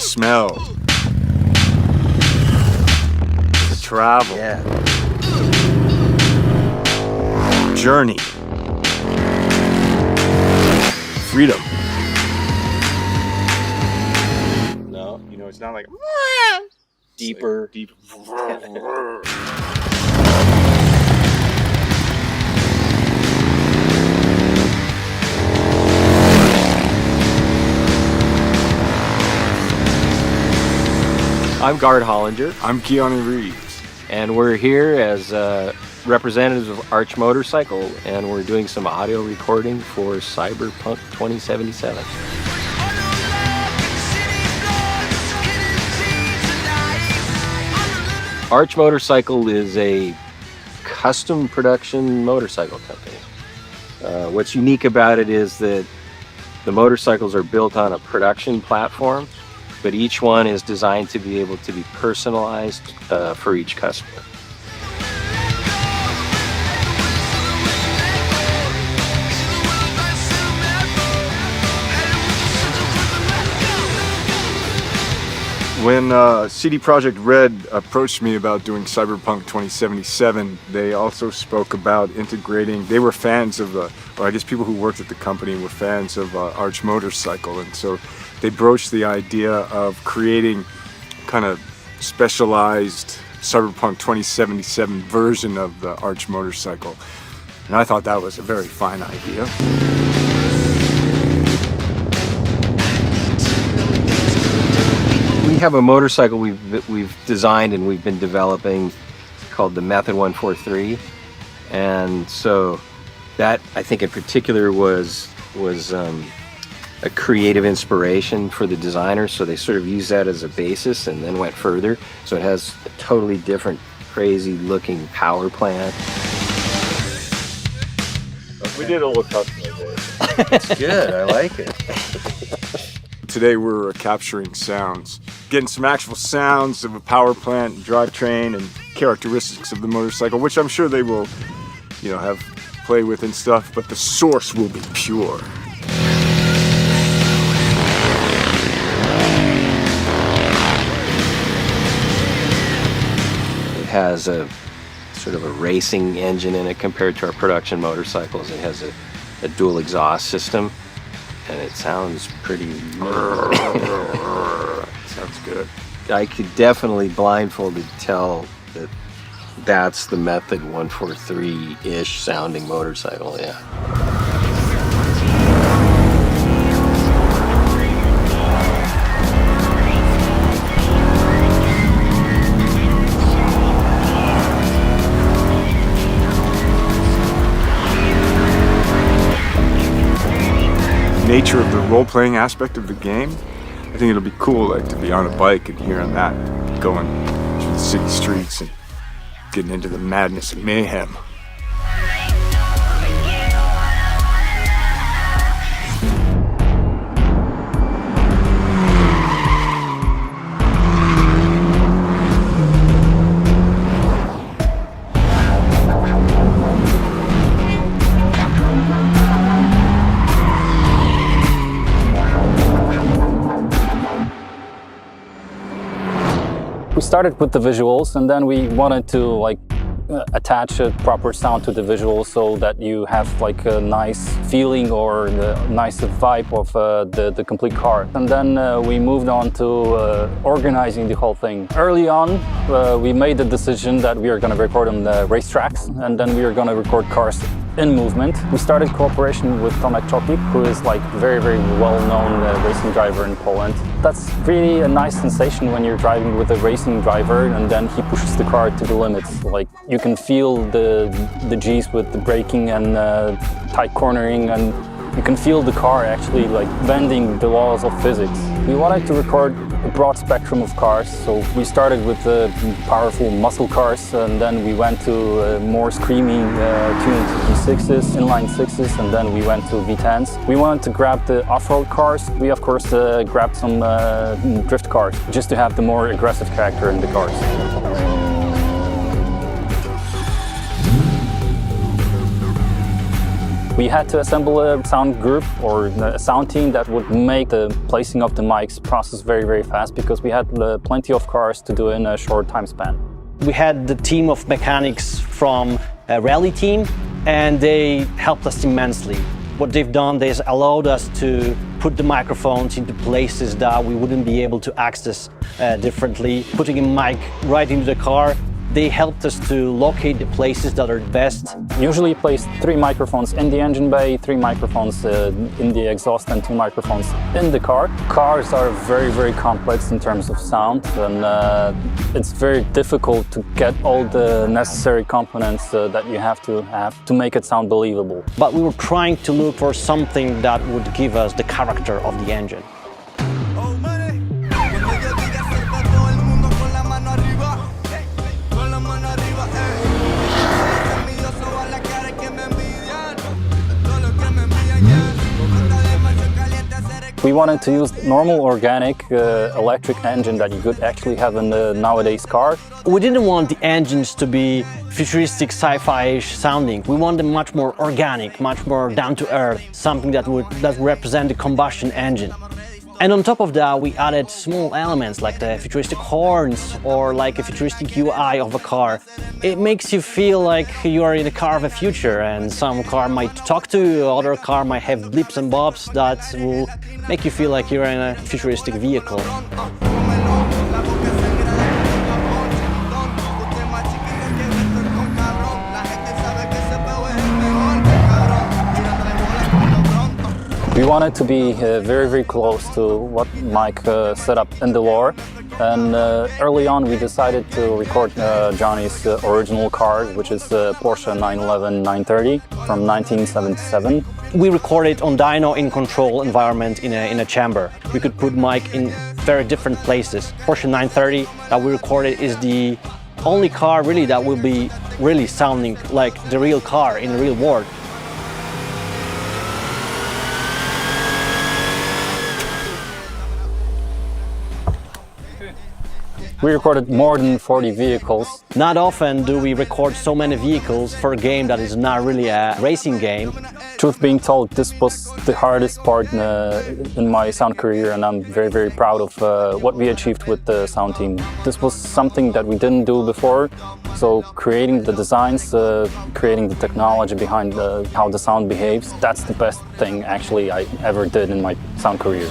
the smell, the travel, journey, freedom. No, you know, it's not like Deeper. Deep. I'm Gard Hollinger, I'm Keanu Reeves. and we're here as representatives of Arch Motorcycle, and we're doing some audio recording for Cyberpunk 2077. Arch Motorcycle is a custom production motorcycle company. What's unique about it is that the motorcycles are built on a production platform, but each one is designed to be able to be personalized for each customer. When CD Projekt Red approached me about doing Cyberpunk 2077, they also spoke about integrating. They were fans of, or I guess people who worked at the company were fans of Arch Motorcycle, and so they broached the idea of creating kind of specialized Cyberpunk 2077 version of the Arch Motorcycle, and I thought that was a very fine idea. We have a motorcycle we've designed and we've been developing called the Method 143, and so that, I think in particular, was a creative inspiration for the designers. So they sort of used that as a basis and then went further. So it has a totally different, crazy looking power plant. We did a little customization. It's good. I like it. Today we're capturing sounds, getting some actual sounds of a power plant, drivetrain, and characteristics of the motorcycle, which I'm sure they will, you know, have play with and stuff, but the source will be pure. It has a sort of a racing engine in it compared to our production motorcycles. It has a dual exhaust system, and it sounds pretty... Sounds good. I could definitely blindfolded tell that that's the Method 143-ish sounding motorcycle, yeah. Nature of the role-playing aspect of the game, I think it'll be cool, like, to be on a bike and hearing that, going through the city streets and getting into the madness and mayhem. We started with the visuals, and then we wanted to attach a proper sound to the visuals so that you have like a nice feeling or a nice vibe of the complete car. And then we moved on to organizing the whole thing. Early on, we made the decision that we are going to record on the racetracks, and then we are going to record cars in movement. We started cooperation with Tomek Choki, who is like very, very well-known racing driver in Poland. That's really a nice sensation when you're driving with a racing driver and then he pushes the car to the limits. Like, you can feel the G's with the braking and tight cornering, and you can feel the car actually like bending the laws of physics. We wanted to record a broad spectrum of cars, so we started with the powerful muscle cars, and then we went to more screaming tuned V6s, inline 6s, and then we went to V10s. We wanted to grab the off-road cars. We of course grabbed some drift cars, just to have the more aggressive character in the cars. We had to assemble a sound group or a sound team that would make the placing of the mics process very, very fast because we had plenty of cars to do in a short time span. We had the team of mechanics from a rally team, and they helped us immensely. What they've done, they allowed us to put the microphones into places that we wouldn't be able to access differently. Putting a mic right into the car, they helped us to locate the places that are best. Usually place 3 microphones in the engine bay, 3 microphones in the exhaust and 2 microphones in the car. Cars are very, very complex in terms of sound, and it's very difficult to get all the necessary components that you have to make it sound believable. But we were trying to look for something that would give us the character of the engine. We wanted to use normal organic electric engine that you could actually have in the nowadays car. We didn't want the engines to be futuristic sci-fi-ish sounding. We want them much more organic, much more down to earth, something that would represent the combustion engine. And on top of that, we added small elements like the futuristic horns or like a futuristic UI of a car. It makes you feel like you are in a car of the future, and some car might talk to you, other car might have blips and bobs that will make you feel like you're in a futuristic vehicle. We wanted to be very, very close to what Mike set up in the lore, and early on we decided to record Johnny's original car, which is the Porsche 911 930 from 1977. We recorded on dyno in control environment in a chamber. We could put Mike in very different places. Porsche 930 that we recorded is the only car really that will be really sounding like the real car in the real world. We recorded more than 40 vehicles. Not often do we record so many vehicles for a game that is not really a racing game. Truth being told, this was the hardest part in my sound career, and I'm very, very proud of what we achieved with the sound team. This was something that we didn't do before, so creating the designs, creating the technology behind how the sound behaves, that's the best thing actually I ever did in my sound career.